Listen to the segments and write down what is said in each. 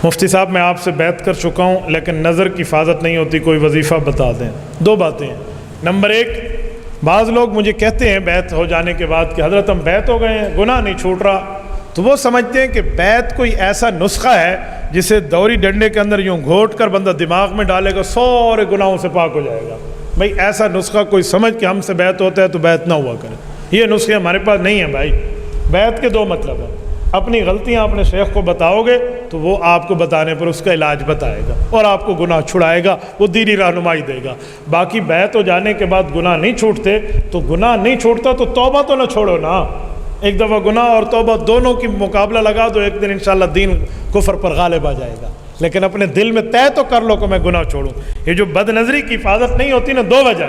مفتی صاحب میں آپ سے بیعت کر چکا ہوں لیکن نظر کی حفاظت نہیں ہوتی، کوئی وظیفہ بتا دیں۔ دو باتیں ہیں۔ نمبر ایک، بعض لوگ مجھے کہتے ہیں بیعت ہو جانے کے بعد کہ حضرت ہم بیعت ہو گئے ہیں، گناہ نہیں چھوٹ رہا، تو وہ سمجھتے ہیں کہ بیعت کوئی ایسا نسخہ ہے جسے دوری ڈنڈے کے اندر یوں گھوٹ کر بندہ دماغ میں ڈالے گا سارے گناہوں سے پاک ہو جائے گا۔ بھائی ایسا نسخہ کوئی سمجھ کے ہم سے بیعت ہوتا ہے تو بیعت نہ ہوا کرے، یہ نسخے ہمارے پاس نہیں ہیں بھائی۔ بیعت کے دو مطلب ہیں، اپنی غلطیاں اپنے شیخ کو بتاؤ گے تو وہ آپ کو بتانے پر اس کا علاج بتائے گا اور آپ کو گناہ چھڑائے گا، وہ دینی رہنمائی دے گا۔ باقی بیعت ہو جانے کے بعد گناہ نہیں چھوٹتے تو گناہ نہیں چھوٹتا تو توبہ تو نہ چھوڑو نا۔ ایک دفعہ گناہ اور توبہ دونوں کی مقابلہ لگا دو، ایک دن انشاءاللہ دین کفر پر غالب آ جائے گا۔ لیکن اپنے دل میں طے تو کر لو کہ میں گناہ چھوڑوں۔ یہ جو بد نظری کی حفاظت نہیں ہوتی نا، دو وجہ،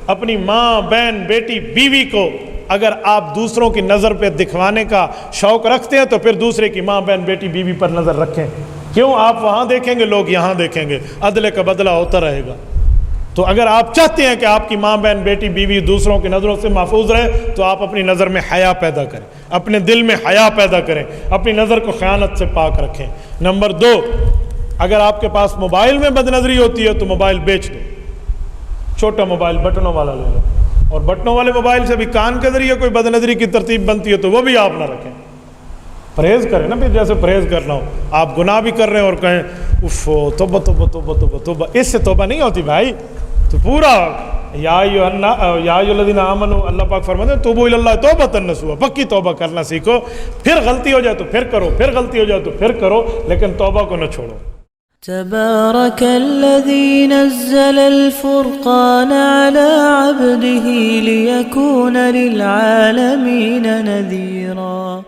اپنی ماں، بہن، بیٹی، بیوی کو اگر آپ دوسروں کی نظر پہ دکھوانے کا شوق رکھتے ہیں تو پھر دوسرے کی ماں، بہن، بیٹی، بیوی پر نظر رکھیں۔ کیوں؟ آپ وہاں دیکھیں گے، لوگ یہاں دیکھیں گے، عدل کا بدلہ ہوتا رہے گا۔ تو اگر آپ چاہتے ہیں کہ آپ کی ماں، بہن، بیٹی، بیوی دوسروں کی نظروں سے محفوظ رہے تو آپ اپنی نظر میں حیا پیدا کریں، اپنے دل میں حیا پیدا کریں، اپنی نظر کو خیانت سے پاک رکھیں۔ نمبر دو، اگر آپ کے پاس موبائل میں بد نظری ہوتی ہے تو موبائل بیچ دو، چھوٹا موبائل بٹنوں والا لے لو، اور بٹنوں والے موبائل سے بھی کان کے ذریعے کوئی بد نظری کی ترتیب بنتی ہے تو وہ بھی آپ نہ رکھیں۔ پرہیز کریں نا، پھر جیسے پرہیز کرنا ہو، آپ گناہ بھی کر رہے ہیں اور کہیں اف توبہ توبہ توبہ توبہ توبہ، اس سے توبہ نہیں ہوتی بھائی۔ تو پورا یا ایھا الذین آمنوا، اللہ پاک فرماتے ہیں توبوا الی اللہ توبۃ نصوحا، پکی توبہ کرنا سیکھو۔ پھر غلطی ہو جائے تو پھر کرو، پھر غلطی ہو جائے تو پھر کرو، لیکن توبہ کو نہ چھوڑو۔ تبارك الذي نزل الفرقان على عبده ليكون للعالمين نذيرا